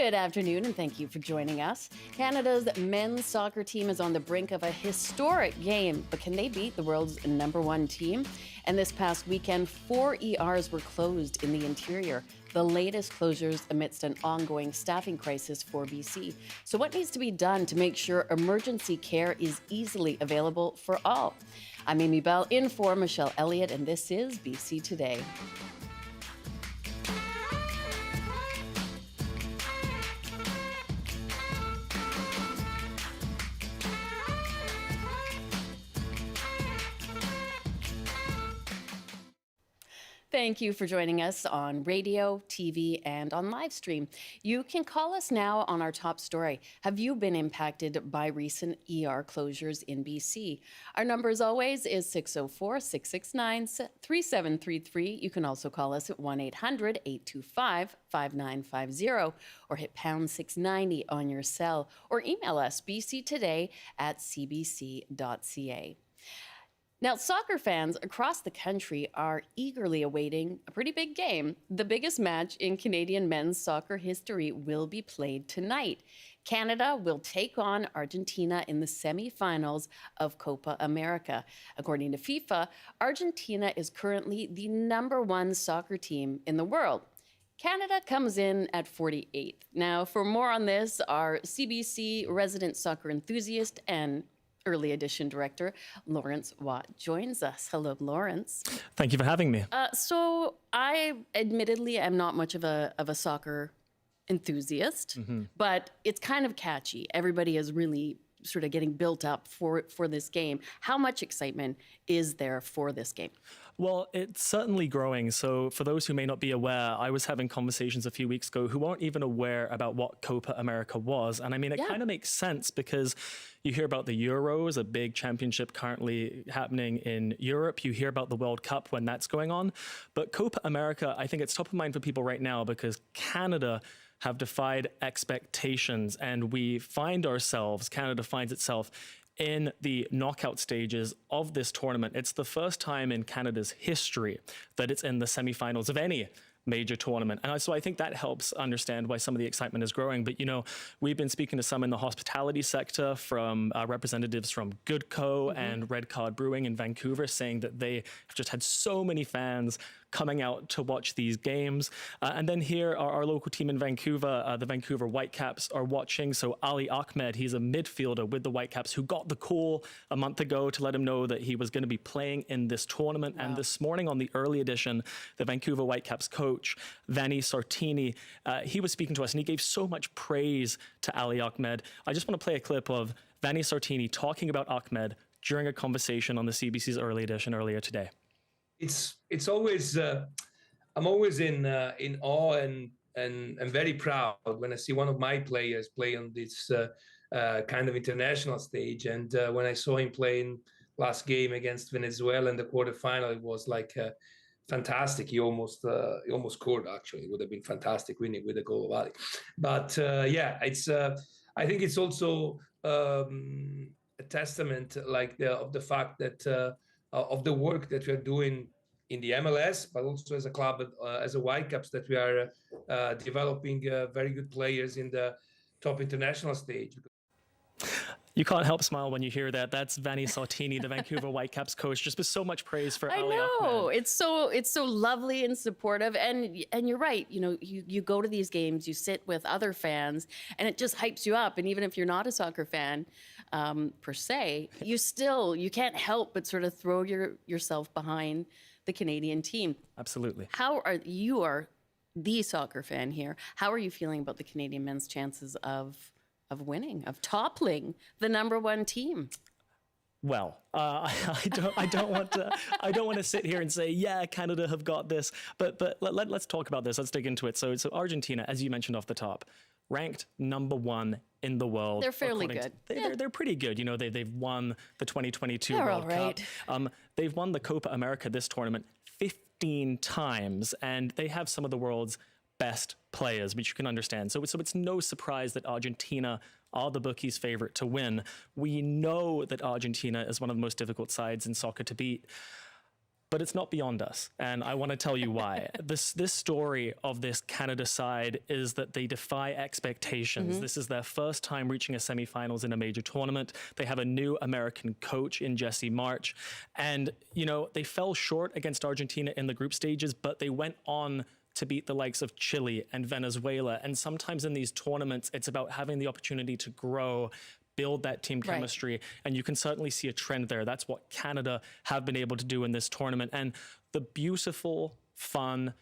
Good afternoon, and thank you for joining us. Canada's men's soccer team is on the brink of a historic game, but can they beat the world's #1 team? And this past weekend, 4 ERs were closed in the interior, the latest closures amidst an ongoing staffing crisis for BC. So what needs to be done to make sure emergency care is easily available for all? I'm Amy Bell, in for Michelle Elliott, and this is BC Today. Thank you for joining us on radio, TV, and on live stream. You can call us now on our top story. Have you been impacted by recent ER closures in BC? Our number, as always, is 604-669-3733. You can also call us at 1-800-825-5950 or hit pound 690 on your cell or email us bctoday@cbc.ca. Now, soccer fans across the country are eagerly awaiting a pretty big game. The biggest match in Canadian men's soccer history will be played tonight. Canada will take on Argentina in the semifinals of Copa America. According to FIFA, Argentina is currently the #1 soccer team in the world. Canada comes in at 48th. Now, for more on this, our CBC resident soccer enthusiast and Early Edition Director Lawrence Watt joins us. Hello, Lawrence. Thank you for having me. So I admittedly am not much of a soccer enthusiast, but it's kind of catchy. Everybody is really sort of getting built up for this game. How much excitement is there for this game? Well, it's certainly growing. So for those who may not be aware, I was having conversations a few weeks ago who weren't even aware about what Copa America was. And I mean, it kind of makes sense because you hear about the Euros, a big championship currently happening in Europe. You hear about the World Cup when that's going on. But Copa America, I think it's top of mind for people right now because Canada have defied expectations, and we find ourselves, Canada finds itself in the knockout stages of this tournament. It's the first time in Canada's history that it's in the semifinals of any major tournament. And so I think that helps understand why some of the excitement is growing. But, you know, we've been speaking to some in the hospitality sector from representatives from Goodco and Red Card Brewing in Vancouver saying that they have just had so many fans coming out to watch these games. And then here our local team in Vancouver, the Vancouver Whitecaps are watching. So Ali Ahmed, he's a midfielder with the Whitecaps who got the call a month ago to let him know that he was going to be playing in this tournament. Wow. And this morning on the Early Edition, the Vancouver Whitecaps coach, Vanni Sartini, he was speaking to us and he gave so much praise to Ali Ahmed. I just want to play a clip of Vanni Sartini talking about Ahmed during a conversation on the CBC's Early Edition earlier today. It's always I'm always in awe and very proud when I see one of my players play on this kind of international stage. And when I saw him playing last game against Venezuela in the quarterfinal, it was like fantastic. He almost scored. Actually, it would have been fantastic winning with a goal of Ali. But it's I think it's also a testament of the fact that. Of the work that we are doing in the MLS, but also as a club, as a Whitecaps, that we are developing very good players in the top international stage. You can't help smile when you hear that. That's Vanni Sartini, the Vancouver Whitecaps coach, just with so much praise for Ali Ahmed. I know. It's so lovely and supportive. And you're right. You know, you go to these games, you sit with other fans, and it just hypes you up. And even if you're not a soccer fan per se, you can't help but sort of throw yourself behind the Canadian team. Absolutely. You are the soccer fan here. How are you feeling about the Canadian men's chances of winning, of toppling the #1 team? Well, I don't want to sit here and say, yeah, Canada have got this, but let's talk about this. Let's dig into it. So Argentina, as you mentioned off the top, ranked #1 in the world. They're fairly good. They're pretty good. You know, they've won the 2022 They're World all right. Cup. They've won the Copa America, this tournament, 15 times, and they have some of the world's best players, which you can understand. So it's no surprise that Argentina are the bookies' favorite to win. We know that Argentina is one of the most difficult sides in soccer to beat. but it's not beyond us. And I want to tell you why. This story of this Canada side is that they defy expectations. This is their first time reaching a semifinals in a major tournament. They have a new American coach in Jesse March. And, you know, they fell short against Argentina in the group stages, but they went on to beat the likes of Chile and Venezuela. And sometimes in these tournaments, it's about having the opportunity to grow, build that team chemistry, and you can certainly see a trend there. That's what Canada have been able to do in this tournament. And the beautiful, fun,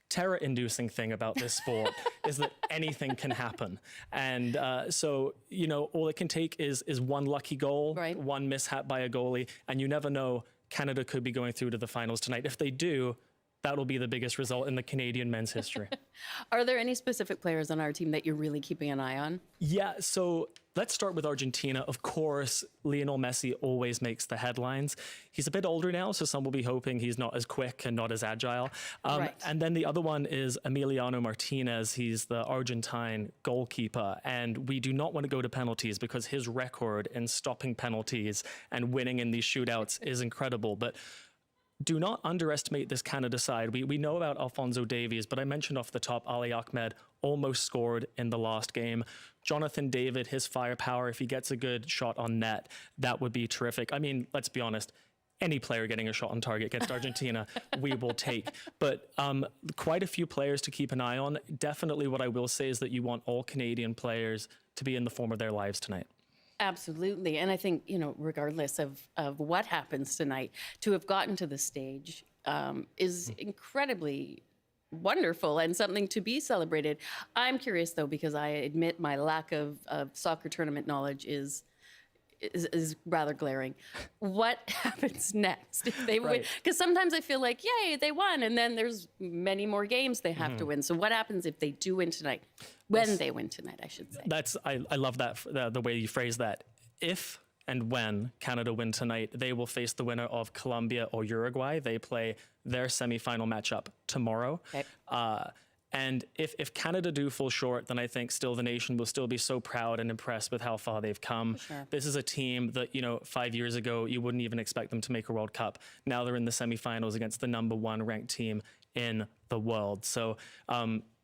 terror-inducing thing about this sport is that anything can happen. And so, you know, all it can take is one lucky goal, one mishap by a goalie, and you never know, Canada could be going through to the finals tonight. If they do, that'll be the biggest result in the Canadian men's history. Are there any specific players on our team that you're really keeping an eye on? Yeah, so let's start with Argentina. Of course, Lionel Messi always makes the headlines. He's a bit older now, so some will be hoping he's not as quick and not as agile. And then the other one is Emiliano Martinez. He's the Argentine goalkeeper, and we do not want to go to penalties because his record in stopping penalties and winning in these shootouts is incredible. But do not underestimate this Canada side. We know about Alphonso Davies, but I mentioned off the top, Ali Ahmed almost scored in the last game. Jonathan David, his firepower, if he gets a good shot on net, that would be terrific. I mean, let's be honest, any player getting a shot on target against Argentina, we will take. But quite a few players to keep an eye on. Definitely what I will say is that you want all Canadian players to be in the form of their lives tonight. Absolutely. And I think, you know, regardless of what happens tonight, to have gotten to the stage is incredibly wonderful and something to be celebrated. I'm curious, though, because I admit my lack of soccer tournament knowledge is rather glaring. What happens next if they win? Because sometimes I feel like, yay, they won, and then there's many more games they have to win. So what happens if they do win tonight? When they win tonight, I should say. I love that, the way you phrase that. If and when Canada win tonight, they will face the winner of Colombia or Uruguay. They play their semifinal matchup tomorrow. Okay. And if Canada do fall short, then I think still the nation will still be so proud and impressed with how far they've come. Sure. This is a team that, you know, 5 years ago, you wouldn't even expect them to make a World Cup. Now they're in the semifinals against the #1 ranked team in the world. So,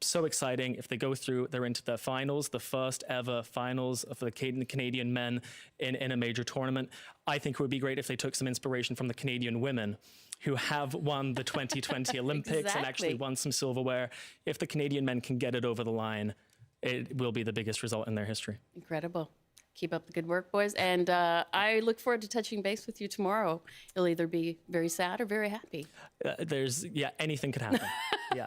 so exciting. If they go through, they're into the finals, the first ever finals of the Canadian men in a major tournament. I think it would be great if they took some inspiration from the Canadian women who have won the 2020 Olympics and actually won some silverware. If the Canadian men can get it over the line, it will be the biggest result in their history. Incredible. Keep up the good work, boys. And I look forward to touching base with you tomorrow. You'll either be very sad or very happy. Anything could happen. Yeah.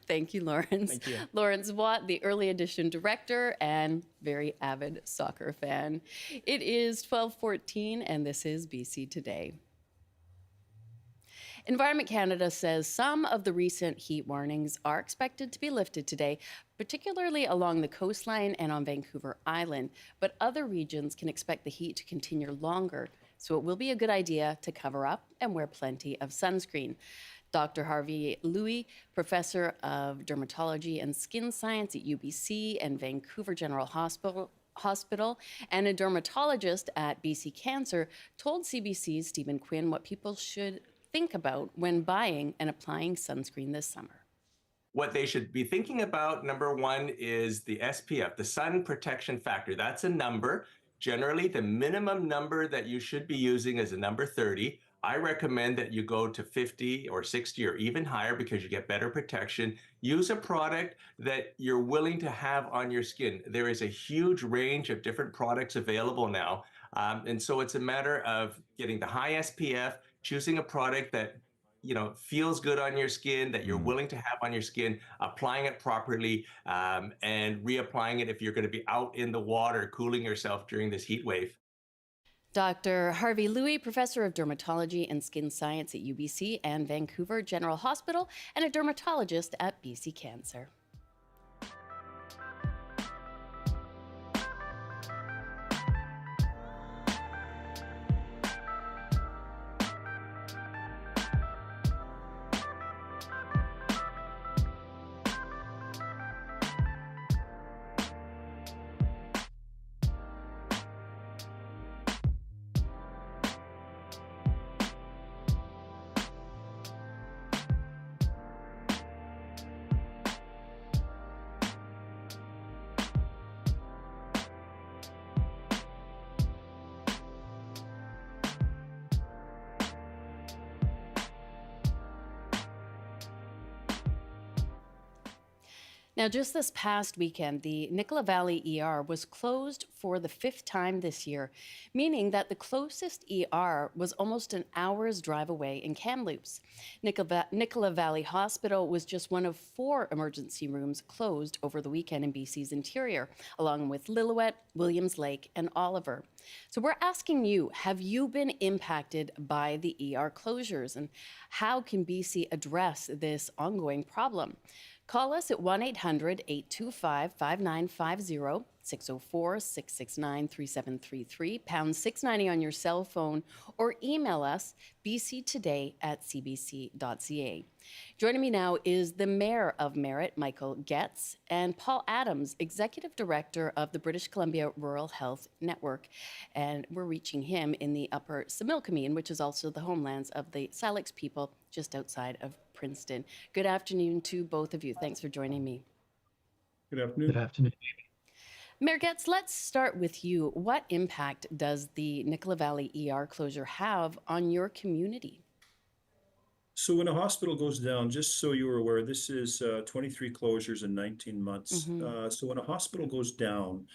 Thank you, Lawrence. Thank you. Lawrence Watt, the Early Edition Director and very avid soccer fan. It is 12:14, and this is BC Today. Environment Canada says some of the recent heat warnings are expected to be lifted today, particularly along the coastline and on Vancouver Island. But other regions can expect the heat to continue longer, so it will be a good idea to cover up and wear plenty of sunscreen. Dr. Harvey Louis, professor of dermatology and skin science at UBC and Vancouver General Hospital, and a dermatologist at BC Cancer, told CBC's Stephen Quinn what people should think about when buying and applying sunscreen this summer. What they should be thinking about, number one, is the SPF, the sun protection factor. That's a number. Generally, the minimum number that you should be using is a number 30. I recommend that you go to 50 or 60 or even higher because you get better protection. Use a product that you're willing to have on your skin. There is a huge range of different products available now. And so it's a matter of getting the high SPF, choosing a product that, you know, feels good on your skin, that you're willing to have on your skin, applying it properly, and reapplying it if you're going to be out in the water cooling yourself during this heat wave. Dr. Harvey Louis, professor of dermatology and skin science at UBC and Vancouver General Hospital, and a dermatologist at BC Cancer. Now, just this past weekend, the Nicola Valley ER was closed for the fifth time this year, meaning that the closest ER was almost an hour's drive away in Kamloops. Nicola Valley Hospital was just one of 4 emergency rooms closed over the weekend in BC's interior, along with Lillooet, Williams Lake, and Oliver. So we're asking you, have you been impacted by the ER closures, and how can BC address this ongoing problem? Call us at 1-800-825-5950, 604-669-3733, pound 690 on your cell phone, or email us bctoday@cbc.ca. Joining me now is the Mayor of Merritt, Michael Getz, and Paul Adams, Executive Director of the British Columbia Rural Health Network. And we're reaching him in the Upper Similkameen, which is also the homelands of the Syilx people just outside of Princeton. Good afternoon to both of you. Thanks for joining me. Good afternoon. Good afternoon. Mayor Getz, let's start with you. What impact does the Nicola Valley ER closure have on your community? So when a hospital goes down, just so you were aware, this is 23 closures in 19 months. So when a hospital goes down,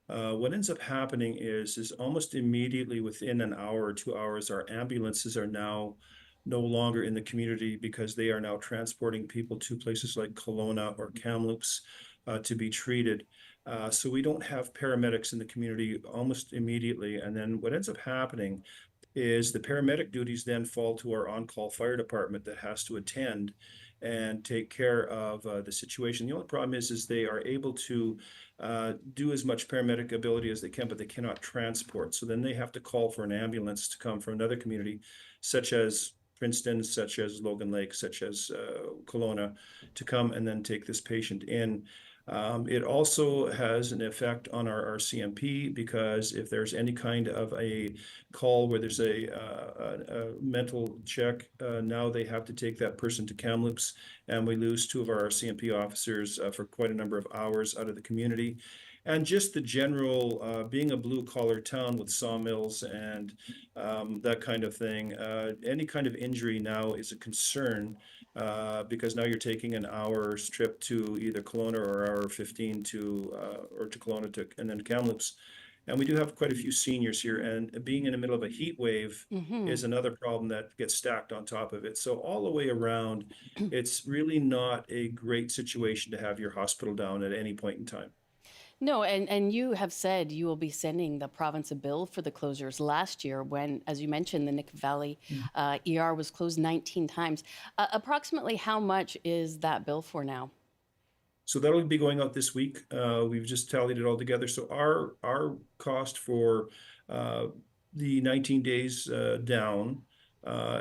what ends up happening is almost immediately within an hour or 2 hours, our ambulances are now no longer in the community because they are now transporting people to places like Kelowna or Kamloops to be treated. So we don't have paramedics in the community almost immediately. And then what ends up happening is the paramedic duties then fall to our on-call fire department that has to attend and take care of the situation. The only problem is they are able to do as much paramedic ability as they can, but they cannot transport. So then they have to call for an ambulance to come from another community, such as Princeton, such as Logan Lake, such as Kelowna, to come and then take this patient in. It also has an effect on our CMP because if there's any kind of a call where there's a mental check, now they have to take that person to Kamloops, and we lose 2 of our CMP officers for quite a number of hours out of the community. And just the general being a blue-collar town with sawmills and that kind of thing, any kind of injury now is a concern because now you're taking an hour's trip to either Kelowna or hour 15 to Kelowna and then to Kamloops. And we do have quite a few seniors here, and being in the middle of a heat wave is another problem that gets stacked on top of it. So all the way around, it's really not a great situation to have your hospital down at any point in time. No, and you have said you will be sending the province a bill for the closures last year when, as you mentioned, the Nicola Valley ER was closed 19 times. Approximately how much is that bill for now? So that'll be going out this week. We've just tallied it all together. So our cost for the 19 days down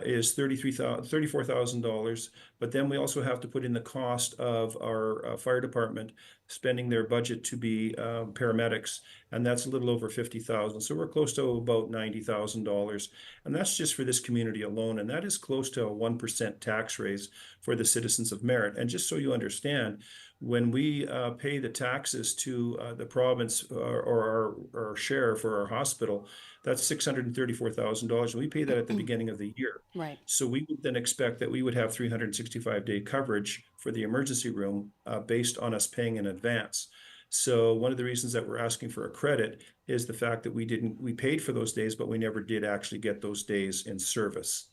is $34,000. But then we also have to put in the cost of our fire department spending their budget to be paramedics, and that's a little over $50,000. So we're close to about $90,000, and that's just for this community alone. And that is close to a 1% tax raise for the citizens of Merritt. And just so you understand, when we pay the taxes to the province or our share for our hospital, that's $634,000. We pay that at the beginning of the year. Right. So we would then expect that we would have 365-day coverage for the emergency room based on us paying in advance. So one of the reasons that we're asking for a credit is the fact that we paid for those days, but we never did actually get those days in service.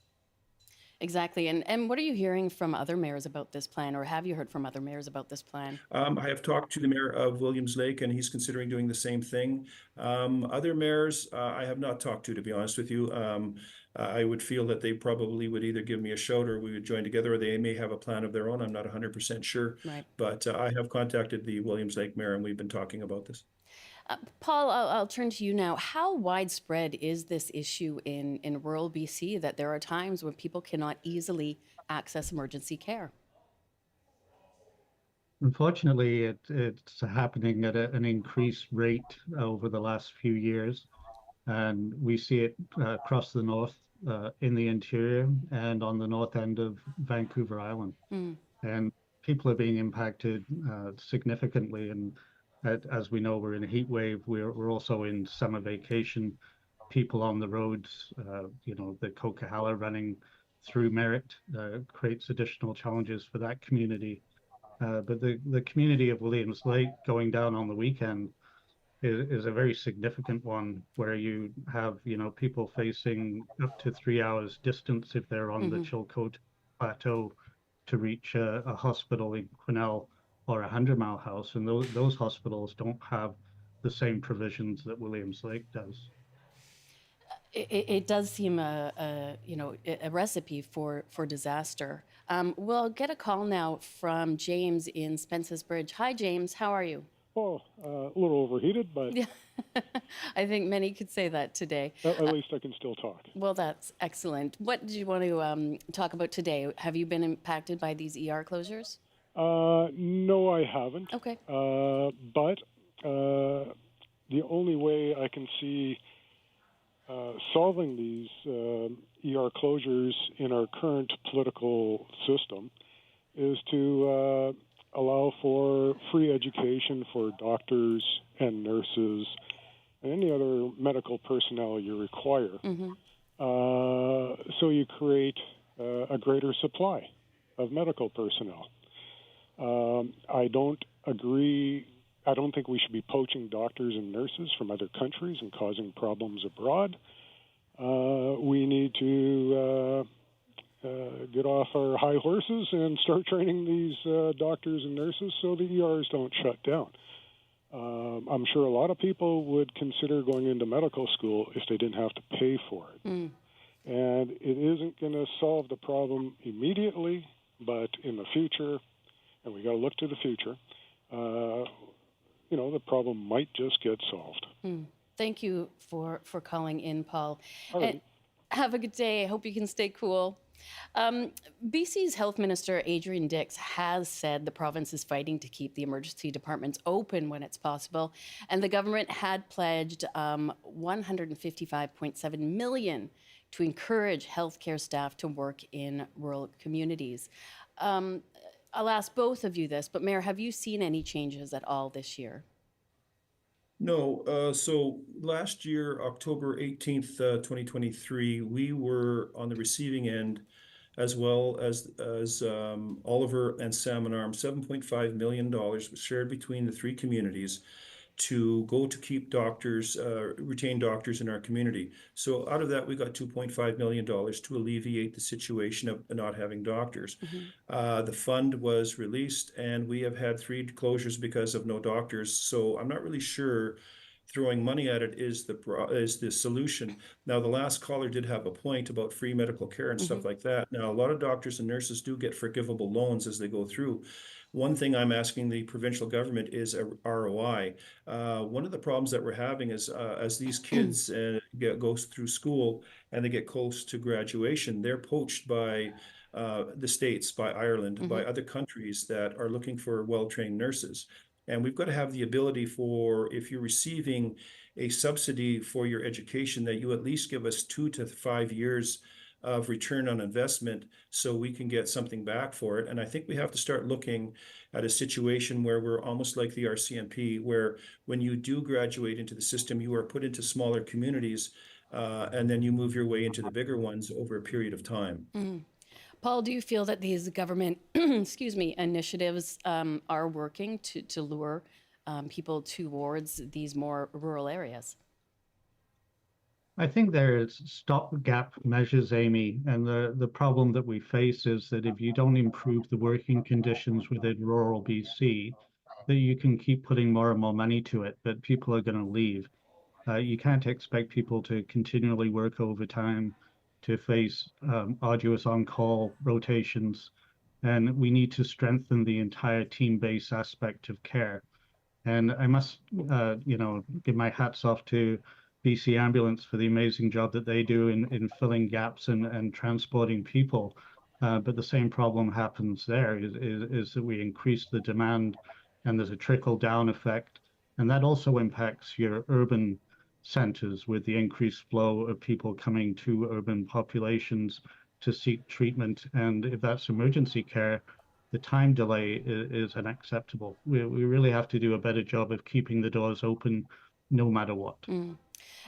Exactly. And what are you hearing from other mayors about this plan, or have you heard from other mayors about this plan? I have talked to the mayor of Williams Lake, and he's considering doing the same thing. Other mayors, I have not talked to be honest with you. I would feel that they probably would either give me a shout or we would join together, or they may have a plan of their own. I'm not 100% sure. Right. But I have contacted the Williams Lake mayor, and we've been talking about this. Paul, I'll turn to you now. How widespread is this issue in rural BC that there are times when people cannot easily access emergency care? Unfortunately, it's happening at an increased rate over the last few years. And we see it across the north, in the interior, and on the north end of Vancouver Island. And people are being impacted significantly. And as we know, we're in a heat wave. We're also in summer vacation. People on the roads, the Coquihalla running through Merritt creates additional challenges for that community. But the community of Williams Lake going down on the weekend is a very significant one where you have, people facing up to 3 hours distance if they're on the Chilcote Plateau to reach a hospital in Quesnel or a 100 Mile House. And those hospitals don't have the same provisions that Williams Lake does. It does seem a recipe for disaster. We'll get a call now from James in Spence's Bridge. Hi, James. How are you? Oh, a little overheated, but Yeah, I think many could say that today. at least I can still talk. Well, that's excellent. What did you want to talk about today? Have you been impacted by these ER closures? No, I haven't. Okay. But the only way I can see solving these ER closures in our current political system is to allow for free education for doctors and nurses and any other medical personnel you require. So you create a greater supply of medical personnel. I don't agree. I don't think we should be poaching doctors and nurses from other countries and causing problems abroad. We need to get off our high horses and start training these doctors and nurses so the ERs don't shut down. I'm sure a lot of people would consider going into medical school if they didn't have to pay for it. And it isn't going to solve the problem immediately, but in the future, and we got to look to the future, the problem might just get solved. Thank you for calling in, Paul. Alrighty. Have a good day. I hope you can stay cool. BC's Health Minister Adrian Dix has said the province is fighting to keep the emergency departments open when it's possible, and the government had pledged $155.7 million to encourage healthcare staff to work in rural communities. I'll ask both of you this, but Mayor, have you seen any changes at all this year? No, so last year, October 18th, 2023, we were on the receiving end, as well as Oliver and Salmon Arm. $7.5 million was shared between the three communities to go to keep doctors, retain doctors in our community. So out of that, we got $2.5 million to alleviate the situation of not having doctors. The fund was released, and we have had 3 closures because of no doctors. So I'm not really sure throwing money at it is the solution. Now, the last caller did have a point about free medical care and stuff like that. Now, a lot of doctors and nurses do get forgivable loans as they go through. One thing I'm asking the provincial government is a ROI. One of the problems that we're having is as these kids go through school and they get close to graduation, they're poached by the States, by Ireland, by other countries that are looking for well-trained nurses. And we've got to have the ability for, if you're receiving a subsidy for your education, that you at least give us 2 to 5 years of return on investment so we can get something back for it. And I think we have to start looking at a situation where we're almost like the RCMP, where when you do graduate into the system, you are put into smaller communities and then you move your way into the bigger ones over a period of time. Paul, do you feel that these government initiatives are working to lure people towards these more rural areas? I think there's stopgap measures, Amy, and the problem that we face is that if you don't improve the working conditions within rural BC, that you can keep putting more and more money to it, but people are going to leave. You can't expect people to continually work overtime, to face arduous on-call rotations, and we need to strengthen the entire team-based aspect of care. And I must, give my hats off to BC Ambulance for the amazing job that they do in filling gaps and transporting people. But the same problem happens there is that we increase the demand and there's a trickle-down effect. And that also impacts your urban centers with the increased flow of people coming to urban populations to seek treatment. And if that's emergency care, the time delay is unacceptable. We really have to do a better job of keeping the doors open no matter what.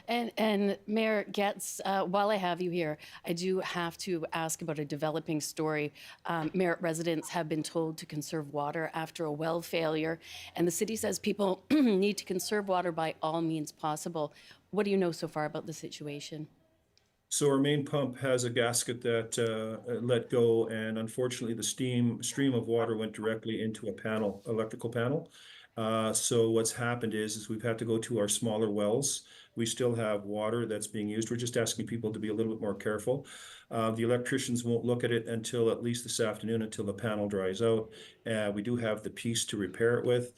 And Mayor Getz, while I have you here, I do have to ask about a developing story. Merritt residents have been told to conserve water after a well failure, and the city says people need to conserve water by all means possible. What do you know so far about the situation? So our main pump has a gasket that let go, and unfortunately, the stream of water went directly into a panel, electrical panel. So what's happened is we've had to go to our smaller wells. We still have water that's being used. We're just asking people to be a little bit more careful. The electricians won't look at it until at least this afternoon, until the panel dries out. We do have the piece to repair it with.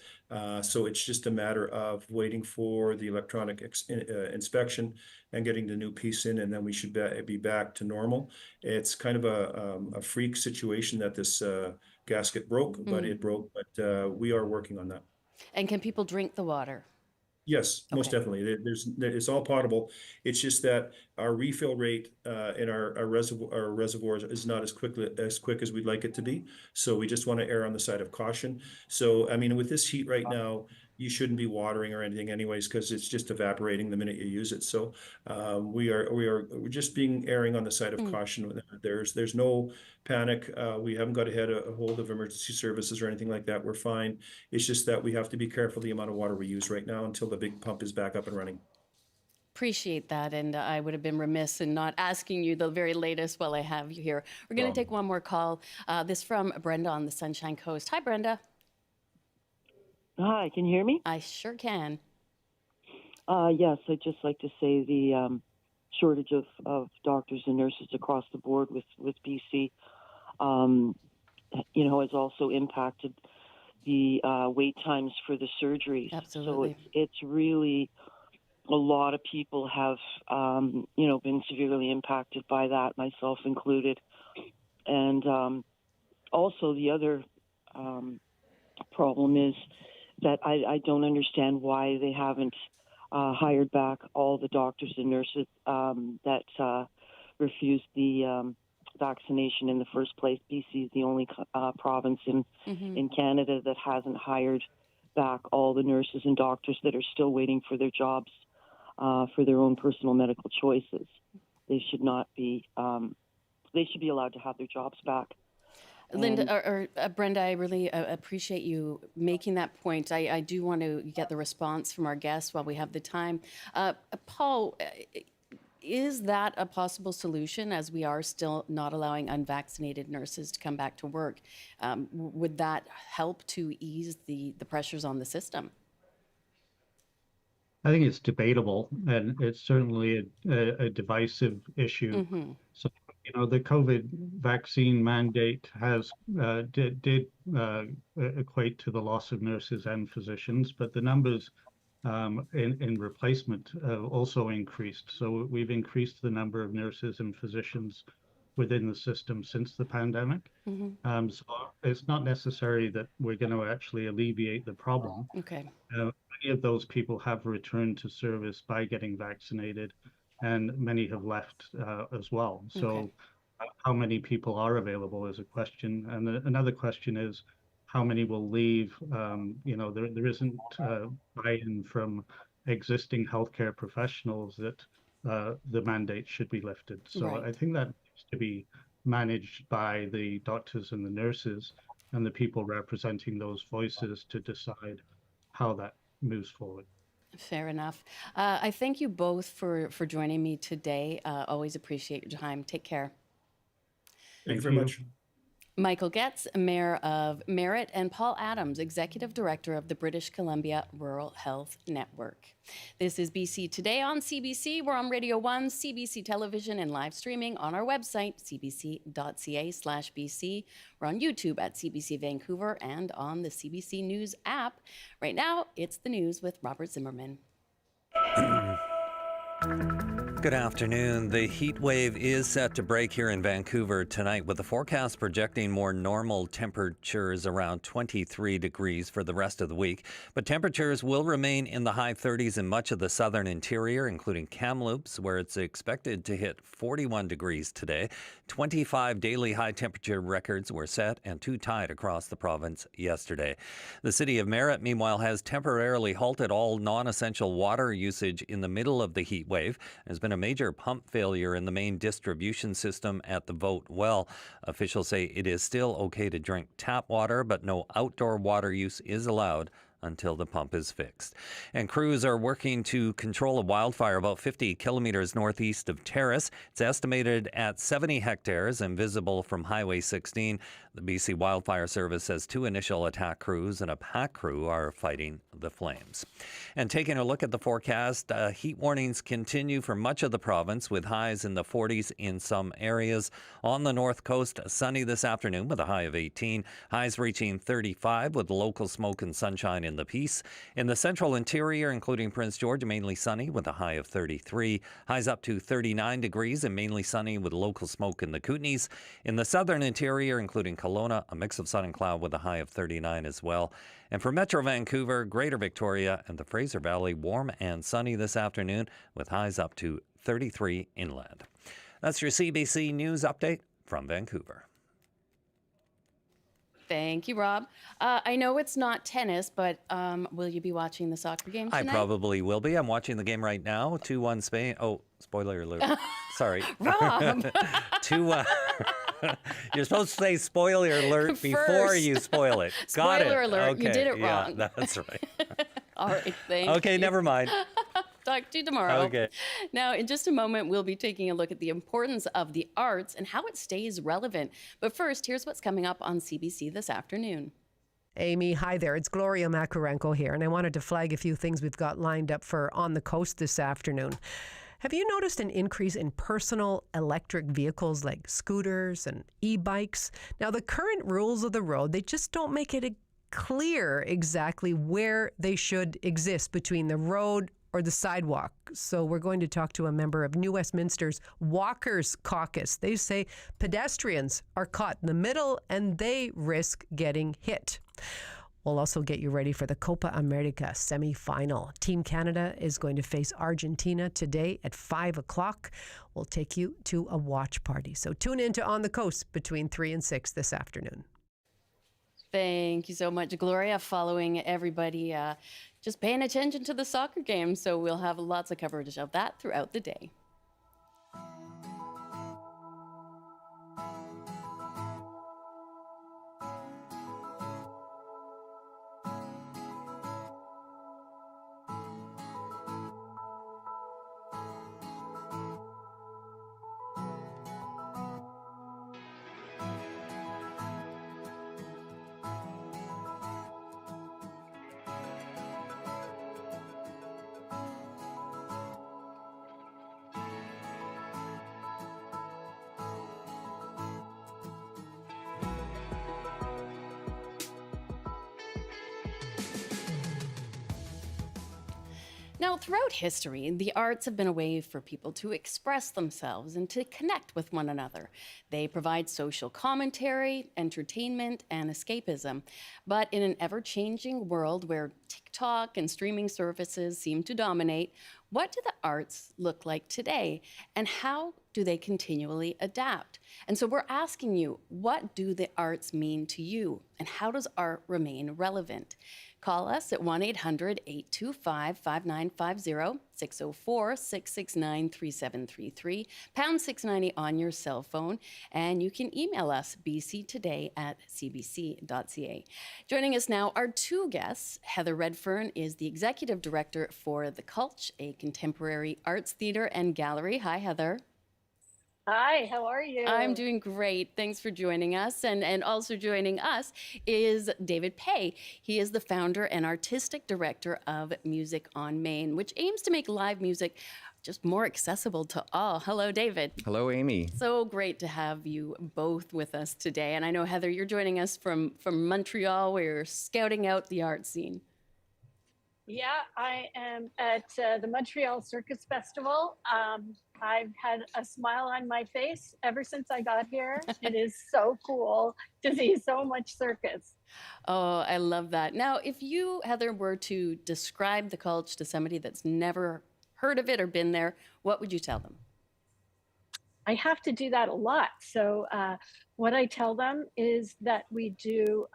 So it's just a matter of waiting for the electronic inspection and getting the new piece in, and then we should be back to normal. It's kind of a freak situation that this gasket broke, but it broke. But we are working on that. And can people drink the water? Yes, most Okay. definitely. It's all potable. It's just that our refill rate in our reservoirs is not as quick as we'd like it to be. So we just want to err on the side of caution. So I mean, with this heat right now, you shouldn't be watering or anything anyways, because it's just evaporating the minute you use it. So we're just erring on the side of caution. There's no panic. We haven't got a hold of emergency services or anything like that. We're fine. It's just that we have to be careful the amount of water we use right now until the big pump is back up and running. Appreciate that, and I would have been remiss in not asking you the very latest while I have you here. We're going to take one more call. This from Brenda on the Sunshine Coast. Hi, Brenda. Hi, can you hear me? I sure can. Yes, I'd just like to say the shortage of doctors and nurses across the board with BC, has also impacted the wait times for the surgeries. Absolutely. So it's really a lot of people have, been severely impacted by that, myself included. And also the other problem is that I don't understand why they haven't hired back all the doctors and nurses that refused the vaccination in the first place. BC is the only province in Canada that hasn't hired back all the nurses and doctors that are still waiting for their jobs for their own personal medical choices. They should not be. They should be allowed to have their jobs back. Linda, Brenda, I really appreciate you making that point. I do want to get the response from our guests while we have the time. Paul, is that a possible solution, as we are still not allowing unvaccinated nurses to come back to work? Would that help to ease the pressures on the system? I think it's debatable, and it's certainly a divisive issue. So, the COVID vaccine mandate did equate to the loss of nurses and physicians, but the numbers in replacement also increased. So we've increased the number of nurses and physicians within the system since the pandemic. So it's not necessary that we're going to actually alleviate the problem. Okay. Many of those people have returned to service by getting vaccinated, and many have left as well. So how many people are available is a question. And another question is, how many will leave? There isn't buy-in from existing healthcare professionals that the mandate should be lifted. So I think that needs to be managed by the doctors and the nurses and the people representing those voices to decide how that moves forward. Fair enough. I thank you both for joining me today. Always appreciate your time. Take care. Thank you very much. Michael Getz, Mayor of Merritt, and Paul Adams, Executive Director of the British Columbia Rural Health Network. This is BC Today on CBC. We're on Radio 1, CBC Television, and live streaming on our website, cbc.ca/BC. We're on YouTube at CBC Vancouver and on the CBC News app. Right now, it's the news with Robert Zimmerman. Good afternoon. The heat wave is set to break here in Vancouver tonight, with the forecast projecting more normal temperatures around 23 degrees for the rest of the week. But temperatures will remain in the high 30s in much of the southern interior, including Kamloops, where it's expected to hit 41 degrees today. 25 daily high temperature records were set and 2 tied across the province yesterday. The city of Merritt, meanwhile, has temporarily halted all non-essential water usage in the middle of the heat wave. There's been a major pump failure in the main distribution system at the Vote well. Officials say it is still okay to drink tap water, but no outdoor water use is allowed until the pump is fixed. And crews are working to control a wildfire about 50 kilometers northeast of Terrace. It's estimated at 70 hectares and visible from Highway 16. The BC Wildfire Service says 2 initial attack crews and a pack crew are fighting the flames. And taking a look at the forecast, heat warnings continue for much of the province, with highs in the 40s in some areas. On the north coast, sunny this afternoon with a high of 18. Highs reaching 35 with local smoke and sunshine in the Peace. In the central interior, including Prince George, mainly sunny with a high of 33. Highs up to 39 degrees and mainly sunny with local smoke in the Kootenays. In the southern interior, including Kelowna, a mix of sun and cloud with a high of 39 as well. And for Metro Vancouver, Greater Victoria, and the Fraser Valley, warm and sunny this afternoon with highs up to 33 inland. That's your CBC News Update from Vancouver. Thank you, Rob. I know it's not tennis, but will you be watching the soccer game tonight? I probably will be. I'm watching the game right now. 2-1 Spain. Oh, spoiler alert. Sorry. Rob! 2-1. You're supposed to say spoiler alert before you spoil it. Got it. Spoiler alert. Okay. You did it Yeah, wrong. that's right. All right, thank you. Okay, never mind. Talk to you tomorrow. Okay. Now, in just a moment, we'll be taking a look at the importance of the arts and how it stays relevant. But first, here's what's coming up on CBC this afternoon. Amy, hi there. It's Gloria Makarenko here, and I wanted to flag a few things we've got lined up for On the Coast this afternoon. Have you noticed an increase in personal electric vehicles like scooters and e-bikes? Now, the current rules of the road, they just don't make it clear exactly where they should exist between the road or the sidewalk. So we're going to talk to a member of New Westminster's Walkers Caucus. They say pedestrians are caught in the middle and they risk getting hit. We'll also get you ready for the Copa America semi-final. Team Canada is going to face Argentina today at 5 o'clock. We'll take you to a watch party. So tune in to On the Coast between 3 and 6 this afternoon. Thank you so much, Gloria, following everybody, just paying attention to the soccer game. So we'll have lots of coverage of that throughout the day. Now, throughout history, the arts have been a way for people to express themselves and to connect with one another. They provide social commentary, entertainment, and escapism. But in an ever-changing world where TikTok and streaming services seem to dominate, what do the arts look like today? And how do they continually adapt? And so we're asking you, what do the arts mean to you? And how does art remain relevant? Call us at 1-800-825-5950, 604-669-3733, pound 690 on your cell phone, and you can email us bctoday@cbc.ca. Joining us now are 2 guests. Heather Redfern is the Executive Director for The Cultch, a contemporary arts theater and gallery. Hi, Heather. Hi, how are you? I'm doing great. Thanks for joining us. And also joining us is David Pay. He is the founder and artistic director of Music on Main, which aims to make live music just more accessible to all. Hello, David. Hello, Amy. So great to have you both with us today. And I know, Heather, you're joining us from Montreal, where you're scouting out the art scene. Yeah, I am at the Montreal Circus Festival. I've had a smile on my face ever since I got here. It is so cool to see so much circus. Oh, I love that. Now, if you, Heather, were to describe the Cultch to somebody that's never heard of it or been there, what would you tell them? I have to do that a lot. So what I tell them is that we do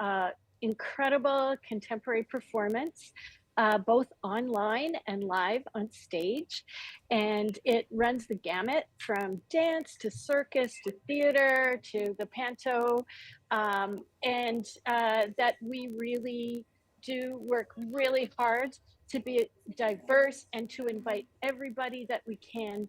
incredible contemporary performance, both online and live on stage. And it runs the gamut from dance to circus to theater to the panto. And that we really do work really hard to be diverse and to invite everybody that we can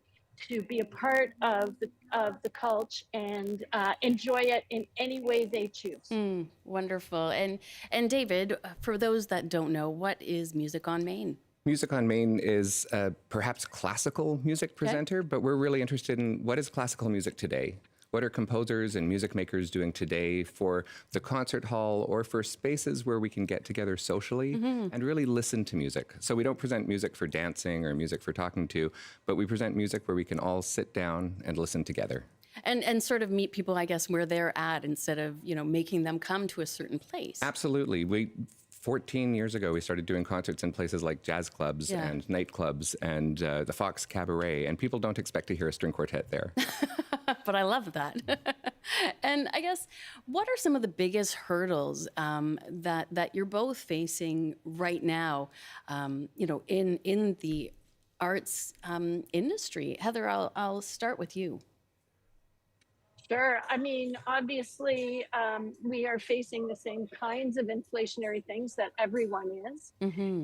to be a part of the Cultch and enjoy it in any way they choose. Wonderful. And David, for those that don't know, what is Music on Main? Music on Main is perhaps classical music presenter, but we're really interested in what is classical music today. What are composers and music makers doing today for the concert hall or for spaces where we can get together socially and really listen to music? So we don't present music for dancing or music for talking to, but we present music where we can all sit down and listen together. And sort of meet people, I guess, where they're at instead of, making them come to a certain place. Absolutely. 14 years ago, we started doing concerts in places like jazz clubs and nightclubs and the Fox Cabaret, and people don't expect to hear a string quartet there. But I love that. And I guess, what are some of the biggest hurdles that you're both facing right now, in the arts industry? Heather, I'll start with you. Sure. I mean, obviously, we are facing the same kinds of inflationary things that everyone is,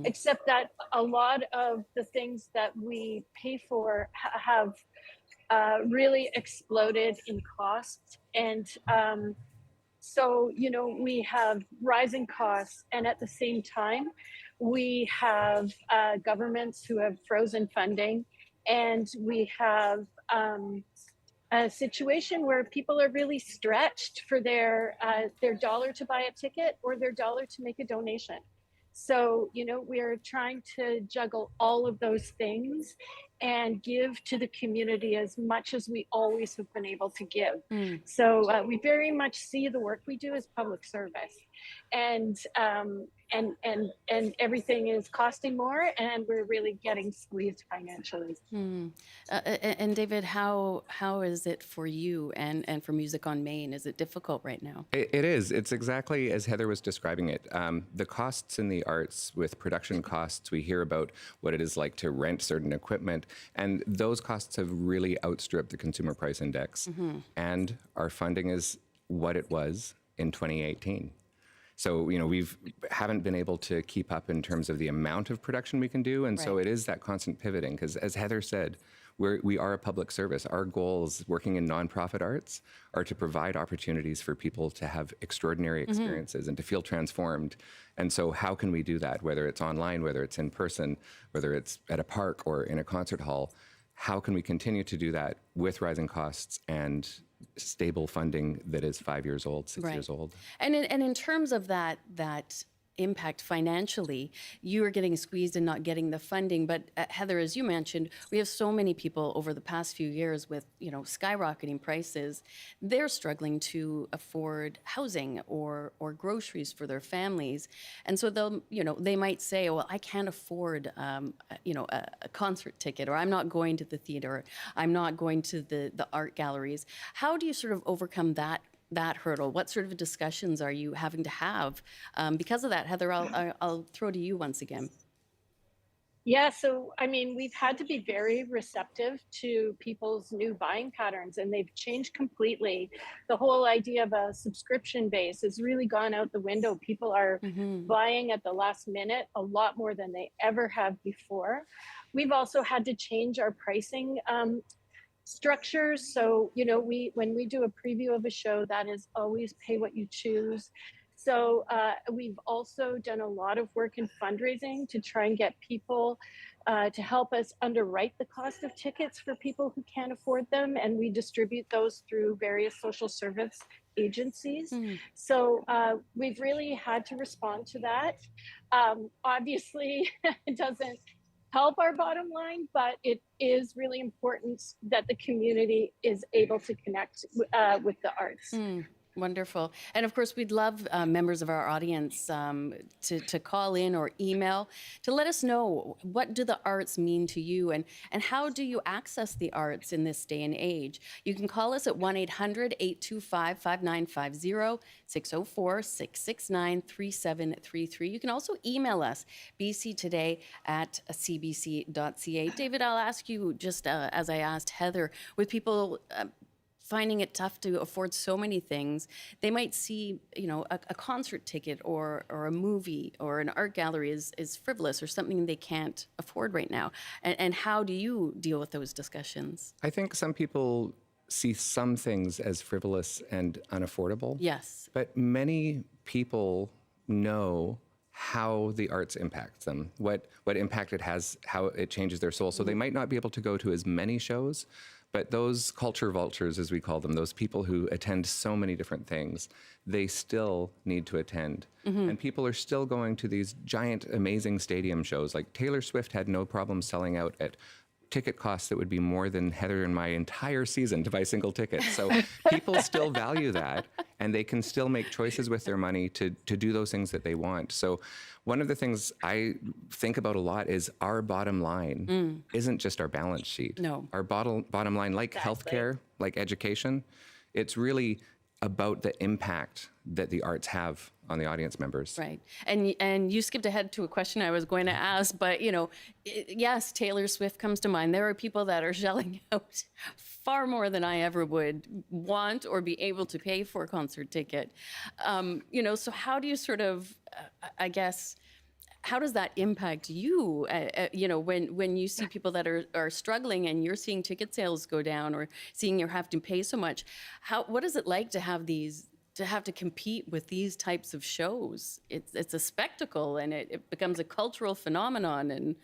except that a lot of the things that we pay for have really exploded in cost. And so, we have rising costs. And at the same time, we have governments who have frozen funding. And we have a situation where people are really stretched for their dollar to buy a ticket or their dollar to make a donation. So, we are trying to juggle all of those things and give to the community as much as we always have been able to give. So we very much see the work we do as public service, and everything is costing more, and we're really getting squeezed financially. And David, how is it for you and for Music on Main? Is it difficult right now? It is. It's exactly as Heather was describing it. The costs in the arts with production costs, we hear about what it is like to rent certain equipment, and those costs have really outstripped the consumer price index. And our funding is what it was in 2018. So, we haven't been able to keep up in terms of the amount of production we can do. And so it is that constant pivoting, because as Heather said, we are a public service. Our goals working in nonprofit arts are to provide opportunities for people to have extraordinary experiences and to feel transformed. And so how can we do that, whether it's online, whether it's in person, whether it's at a park or in a concert hall? How can we continue to do that with rising costs and stable funding that is 5 years old, 6 years old? And in terms of that impact financially, you are getting squeezed and not getting the funding. But Heather, as you mentioned, we have so many people over the past few years with skyrocketing prices. They're struggling to afford housing or groceries for their families, and so they might say, well, I can't afford a concert ticket, or I'm not going to the theater, I'm not going to the art galleries. How do you sort of overcome that hurdle? What sort of discussions are you having to have because of that? Heather, I'll throw to you once again. Yeah, so I mean, we've had to be very receptive to people's new buying patterns, and they've changed completely. The whole idea of a subscription base has really gone out the window. People are buying at the last minute a lot more than they ever have before. We've also had to change our pricing structures. So, when we do a preview of a show, that is always pay what you choose. So we've also done a lot of work in fundraising to try and get people to help us underwrite the cost of tickets for people who can't afford them. And we distribute those through various social service agencies. So we've really had to respond to that. Obviously, it doesn't help our bottom line, but it is really important that the community is able to connect with the arts. Wonderful. And of course, we'd love members of our audience to call in or email to let us know, what do the arts mean to you, and how do you access the arts in this day and age? You can call us at 1-800-825-5950, 604-669-3733. You can also email us, bctoday@cbc.ca. David, I'll ask you, just as I asked Heather, with people finding it tough to afford so many things, they might see, a concert ticket or a movie or an art gallery is frivolous or something they can't afford right now. And how do you deal with those discussions? I think some people see some things as frivolous and unaffordable. Yes. But many people know how the arts impact them, what impact it has, how it changes their soul. So they might not be able to go to as many shows, but those culture vultures, as we call them, those people who attend so many different things, they still need to attend. And people are still going to these giant, amazing stadium shows. Like Taylor Swift had no problem selling out at ticket costs that would be more than Heather and my entire season to buy single tickets. So people still value that, and they can still make choices with their money to do those things that they want. So one of the things I think about a lot is our bottom line isn't just our balance sheet. No. Our bottom line, like healthcare, like education, it's really about the impact that the arts have on the audience members. Right. And you skipped ahead to a question I was going to ask, but yes, Taylor Swift comes to mind. There are people that are shelling out far more than I ever would want or be able to pay for a concert ticket. So how do you sort of, I guess, how does that impact you? When you see people that are struggling and you're seeing ticket sales go down or seeing you have to pay so much, what is it like to have to compete with these types of shows? It's a spectacle, and it becomes a cultural phenomenon, and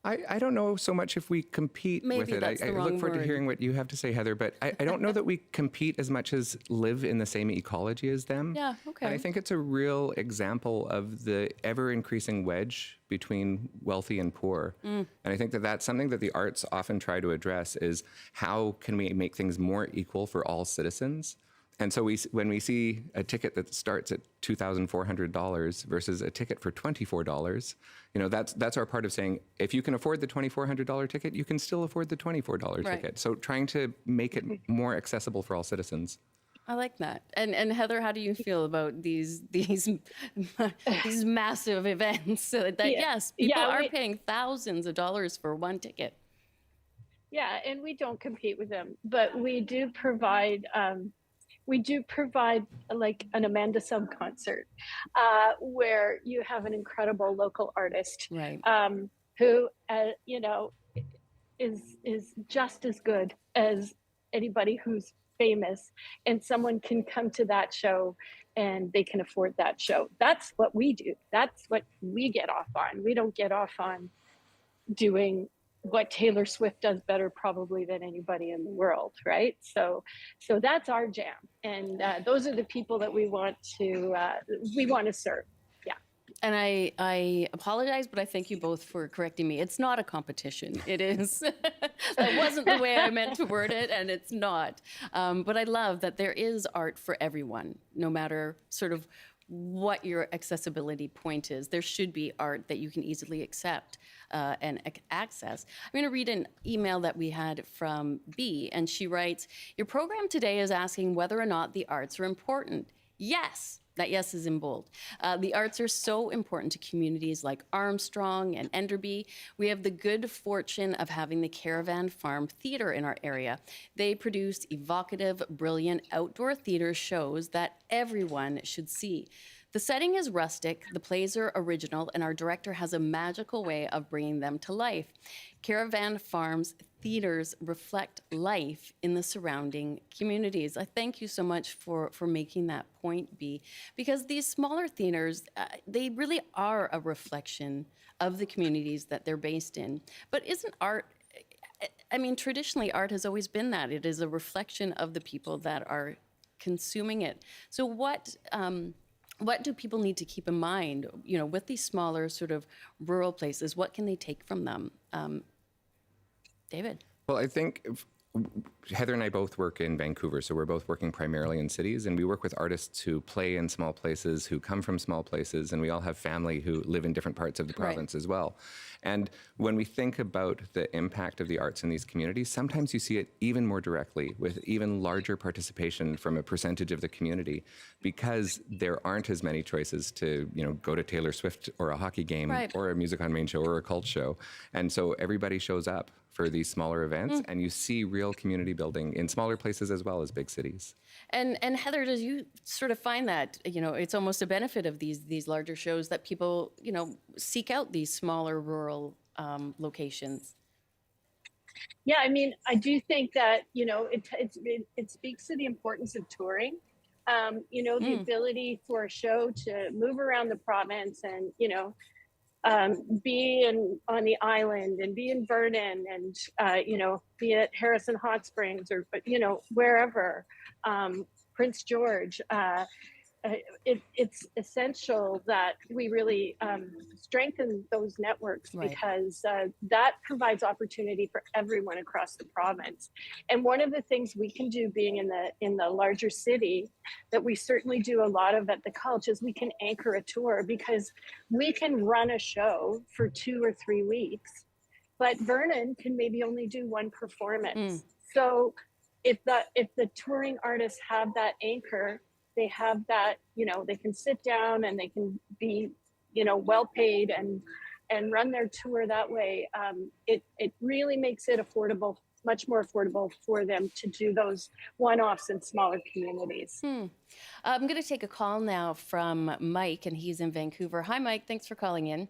I don't know so much if we compete with it. I look forward to hearing what you have to say, Heather, but I don't know that we compete as much as live in the same ecology as them. Yeah, okay. And I think it's a real example of the ever-increasing wedge between wealthy and poor. And I think that that's something that the arts often try to address, is how can we make things more equal for all citizens? And so when we see a ticket that starts at $2,400 versus a ticket for $24, that's our part of saying, if you can afford the $2,400 ticket, you can still afford the $24 ticket. So trying to make it more accessible for all citizens. I like that. And Heather, how do you feel about these massive events? Yes, people are paying thousands of dollars for one ticket. Yeah, and we don't compete with them, but we do provide. We do provide like an Amanda Sub concert, where you have an incredible local artist, right? Who is just as good as anybody who's famous, and someone can come to that show and they can afford that show. That's what we do. That's what we get off on. We don't get off on doing what Taylor Swift does better probably than anybody in the world, right? So that's our jam, and those are the people that we want to serve. Yeah. And I apologize, but I thank you both for correcting me. It's not a competition. It is. That wasn't the way I meant to word it, and it's not. But I love that there is art for everyone, no matter sort of what your accessibility point is. There should be art that you can easily accept and access. I'm going to read an email that we had from B, and she writes, "Your program today is asking whether or not the arts are important. Yes." That yes is in bold. The arts are so important to communities like Armstrong and Enderby. We have the good fortune of having the Caravan Farm Theatre in our area. They produce evocative, brilliant outdoor theatre shows that everyone should see. The setting is rustic, the plays are original, and our director has a magical way of bringing them to life. Caravan Farm's theaters reflect life in the surrounding communities. I thank you so much for making that point, B, because these smaller theaters, they really are a reflection of the communities that they're based in. But isn't art, I mean, traditionally art has always been that. It is a reflection of the people that are consuming it. So what what do people need to keep in mind, with these smaller sort of rural places? What can they take from them? David? Well, I think Heather and I both work in Vancouver, so we're both working primarily in cities, and we work with artists who play in small places, who come from small places, and we all have family who live in different parts of the province as well. And when we think about the impact of the arts in these communities, sometimes you see it even more directly with even larger participation from a percentage of the community, because there aren't as many choices to, go to Taylor Swift or a hockey game or a Music on Main show or a cult show. And so everybody shows up for these smaller events, and you see real community building in smaller places as well as big cities. And Heather, does you sort of find that, it's almost a benefit of these larger shows that people, seek out these smaller rural locations? Yeah, I mean, I do think that, it speaks to the importance of touring. The ability for a show to move around the province and, be on the island and be in Vernon and, be at Harrison Hot Springs or, wherever, Prince George. It's essential that we really strengthen those networks because that provides opportunity for everyone across the province. And one of the things we can do, being in the larger city, that we certainly do a lot of at the Culture, is we can anchor a tour, because we can run a show for 2 or 3 weeks, but Vernon can maybe only do one performance. So if the touring artists have that anchor, they have that, they can sit down and they can be, well paid and run their tour that way. It really makes it affordable, much more affordable for them to do those one-offs in smaller communities. I'm going to take a call now from Mike, and he's in Vancouver. Hi, Mike. Thanks for calling in.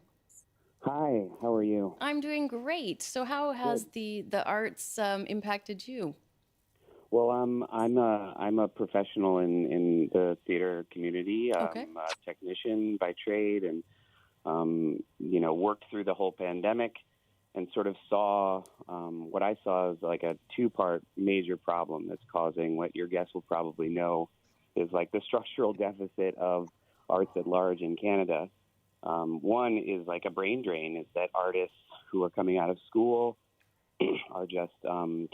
Hi, how are you? I'm doing great. So how has the arts impacted you? Well, I'm a professional in the theater community. Okay. I'm a technician by trade, and worked through the whole pandemic, and sort of saw what I saw as like a 2-part major problem that's causing what your guests will probably know is like the structural deficit of arts at large in Canada. One is like a brain drain, is that artists who are coming out of school are just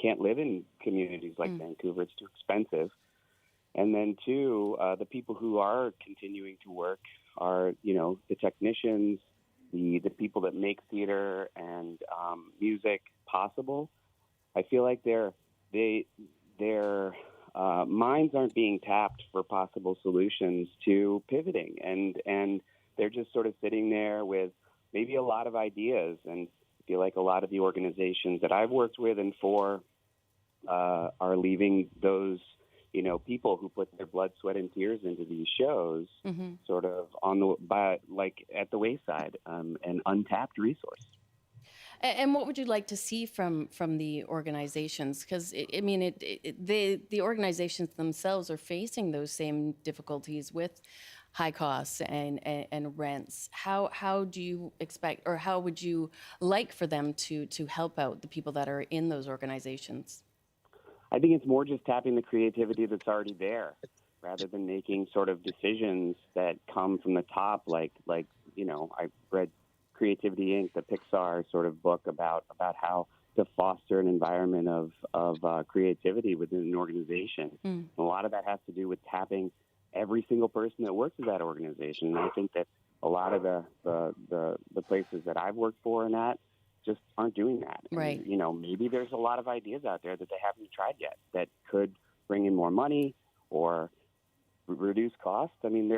can't live in communities like Vancouver. It's too expensive. And then 2, the people who are continuing to work are, the technicians, the people that make theater and music possible. I feel like their minds aren't being tapped for possible solutions to pivoting, and they're just sort of sitting there with maybe a lot of ideas. And I feel like a lot of the organizations that I've worked with and for are leaving those, people who put their blood, sweat, and tears into these shows sort of at the wayside, an untapped resource. And what would you like to see from the organizations? Because the organizations themselves are facing those same difficulties with high costs and rents. How do you expect, or how would you like for them to help out the people that are in those organizations? I think it's more just tapping the creativity that's already there, rather than making sort of decisions that come from the top. Like I read Creativity Inc., the Pixar sort of book about how to foster an environment of creativity within an organization. And a lot of that has to do with tapping every single person that works at that organization. And I think that a lot of the places that I've worked for and at just aren't doing that. Right. And, maybe there's a lot of ideas out there that they haven't tried yet that could bring in more money or reduce costs. I mean,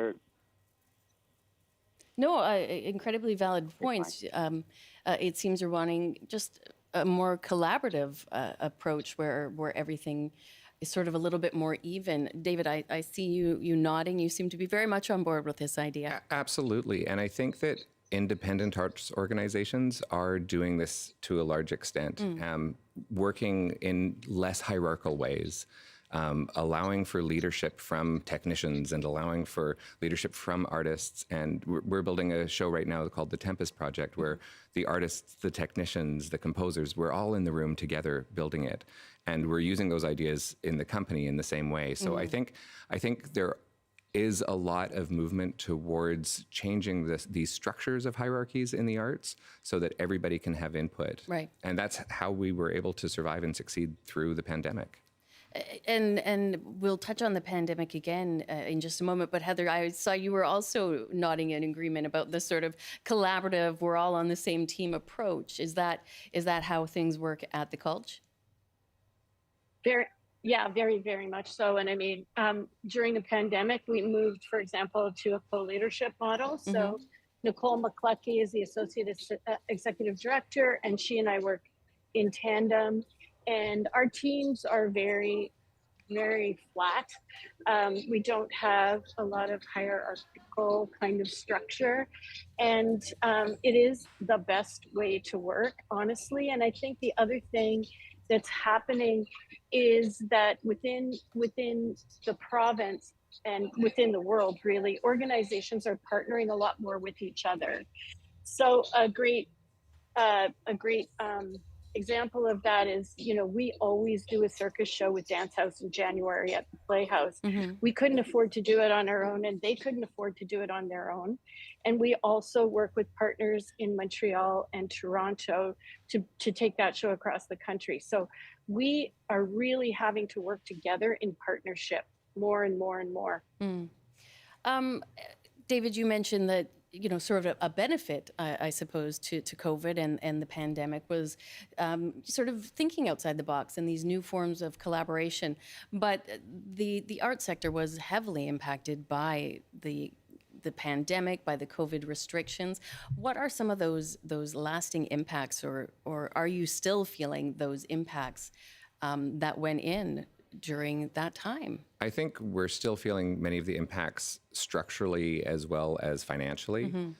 incredibly valid points. It seems you're wanting just a more collaborative approach where everything is sort of a little bit more even. David, I see you nodding. You seem to be very much on board with this idea. Absolutely. And I think that independent arts organizations are doing this to a large extent, working in less hierarchical ways, allowing for leadership from technicians and allowing for leadership from artists. And we're building a show right now called The Tempest Project, where the artists, the technicians, the composers, we're all in the room together building it. And we're using those ideas in the company in the same way. So I think there is a lot of movement towards changing these structures of hierarchies in the arts so that everybody can have input. Right. And that's how we were able to survive and succeed through the pandemic. And we'll touch on the pandemic again in just a moment. But Heather, I saw you were also nodding in agreement about this sort of collaborative, we're all on the same team approach. Is that how things work at the Culture? Very, very much so. And I mean, during the pandemic, we moved, for example, to a co-leadership model. So Nicole McCluskey is the Associate Executive Director, and she and I work in tandem. And our teams are very, very flat. We don't have a lot of hierarchical kind of structure. And it is the best way to work, honestly. And I think the other thing that's happening is that within the province and within the world, really, organizations are partnering a lot more with each other. So a great example of that is, we always do a circus show with Dance House in January at the Playhouse. We couldn't afford to do it on our own, and they couldn't afford to do it on their own. And we also work with partners in Montreal and Toronto to take that show across the country. So we are really having to work together in partnership more and more and more. David, you mentioned that sort of a benefit, I suppose, to COVID and the pandemic was sort of thinking outside the box and these new forms of collaboration. But the art sector was heavily impacted by the pandemic, by the COVID restrictions. What are some of those lasting impacts, or are you still feeling those impacts that went in during that time? I think we're still feeling many of the impacts structurally as well as financially.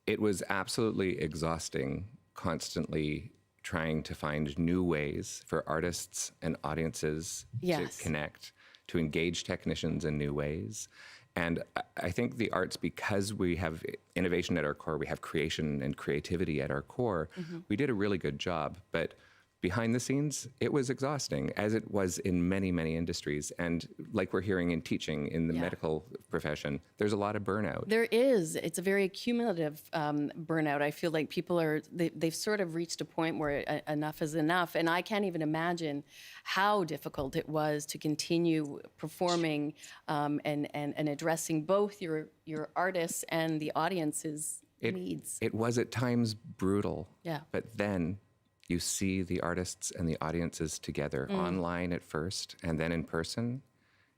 It was absolutely exhausting, constantly trying to find new ways for artists and audiences to connect, to engage technicians in new ways. And I think the arts, because we have innovation at our core, we have creation and creativity at our core, we did a really good job. But behind the scenes, it was exhausting, as it was in many, many industries. And like we're hearing in teaching, in the medical profession, there's a lot of burnout. There is. It's a very cumulative burnout. I feel like people they've sort of reached a point where enough is enough. And I can't even imagine how difficult it was to continue performing and addressing both your artists and the audience's needs. It was at times brutal. Yeah. But then you see the artists and the audiences together online at first and then in person.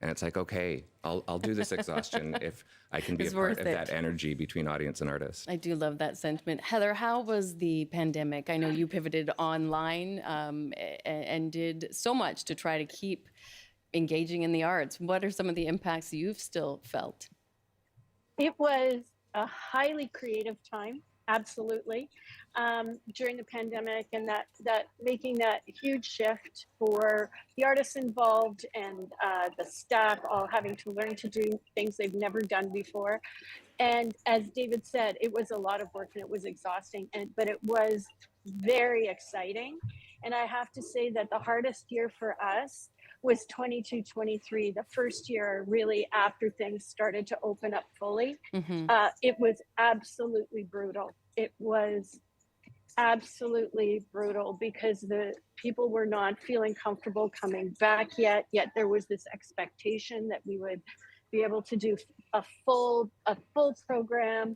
And it's like, okay, I'll do this exhaustion if I can be a part of that energy between audience and artist. I do love that sentiment. Heather, how was the pandemic? I know you pivoted online and did so much to try to keep engaging in the arts. What are some of the impacts you've still felt? It was a highly creative time. Absolutely. During the pandemic, and that making that huge shift for the artists involved and the staff all having to learn to do things they've never done before. And as David said, it was a lot of work and it was exhausting, but it was very exciting. And I have to say that the hardest year for us was 22-23, the first year really after things started to open up fully. It was absolutely brutal. It was absolutely brutal because the people were not feeling comfortable coming back yet there was this expectation that we would be able to do a full program,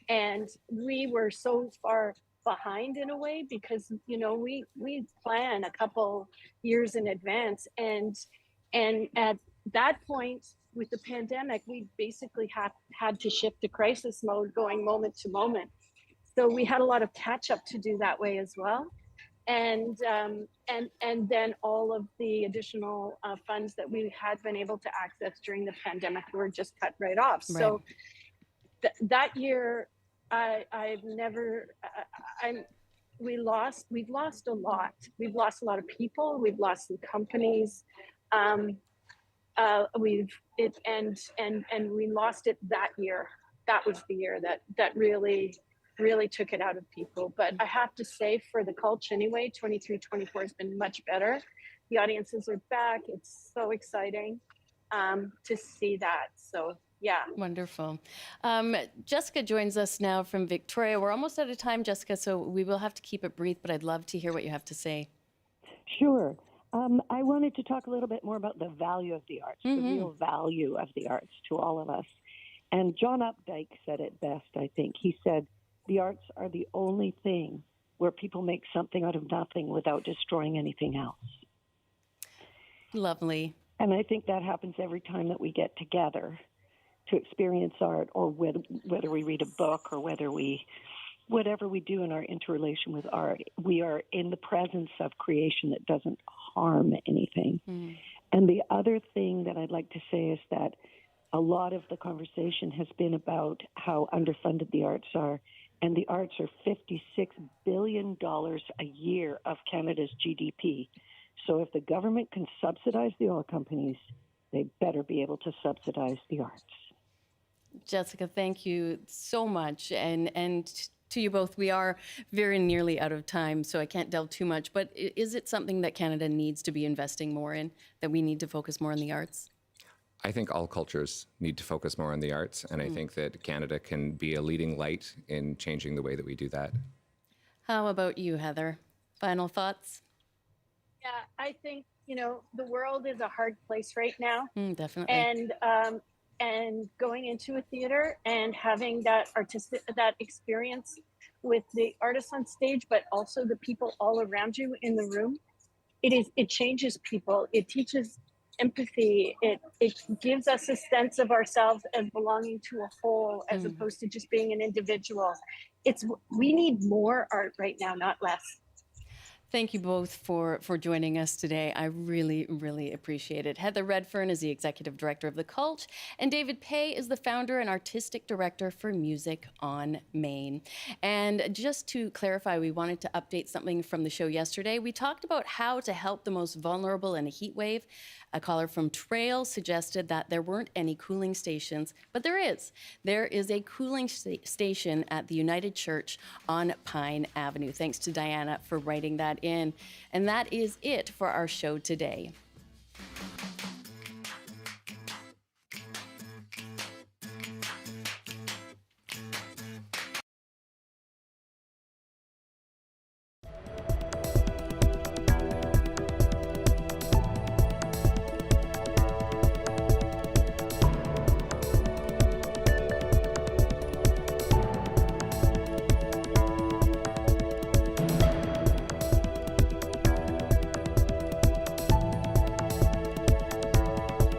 and we were so far behind in a way because we plan a couple years in advance, and at that point with the pandemic we basically had to shift to crisis mode, going moment to moment. So we had a lot of catch up to do that way as well, and then all of the additional funds that we had been able to access during the pandemic were just cut right off. Right. So that year we've lost a lot. We've lost a lot of people. We've lost some companies. And we lost it that year. That was the year that really took it out of people. But I have to say, for the Culture anyway, 23-24 has been much better. The audiences are back. It's so exciting. to see that. So yeah. Wonderful. Jessica joins us now from Victoria. We're almost out of time, Jessica, so we will have to keep it brief, but I'd love to hear what you have to say. Sure. I wanted to talk a little bit more about the value of the arts, the real value of the arts to all of us. And John Updike said it best, I think. He said, the arts are the only thing where people make something out of nothing without destroying anything else. Lovely. And I think that happens every time that we get together to experience art, or whether we read a book, or whatever we do in our interrelation with art, we are in the presence of creation that doesn't harm anything. And the other thing that I'd like to say is that a lot of the conversation has been about how underfunded the arts are, and the arts are $56 billion a year of Canada's GDP. So if the government can subsidize the oil companies, they better be able to subsidize the arts. Jessica, thank you so much. And to you both, we are very nearly out of time, so I can't delve too much. But is it something that Canada needs to be investing more in, that we need to focus more on the arts? I think all cultures need to focus more on the arts, and I think that Canada can be a leading light in changing the way that we do that. How about you, Heather? Final thoughts? Yeah, I think, the world is a hard place right now. Definitely. And going into a theater and having that experience with the artists on stage, but also the people all around you in the room, it changes people. It teaches empathy. It gives us a sense of ourselves as belonging to a whole, as opposed to just being an individual. We need more art right now, not less. Thank you both for joining us today. I really, really appreciate it. Heather Redfern is the Executive Director of The Cult, and David Pay is the Founder and Artistic Director for Music on Main. And just to clarify, we wanted to update something from the show yesterday. We talked about how to help the most vulnerable in a heat wave. A caller from Trail suggested that there weren't any cooling stations, but there is. There is a cooling station at the United Church on Pine Avenue. Thanks to Diana for writing that in. And that is it for our show today.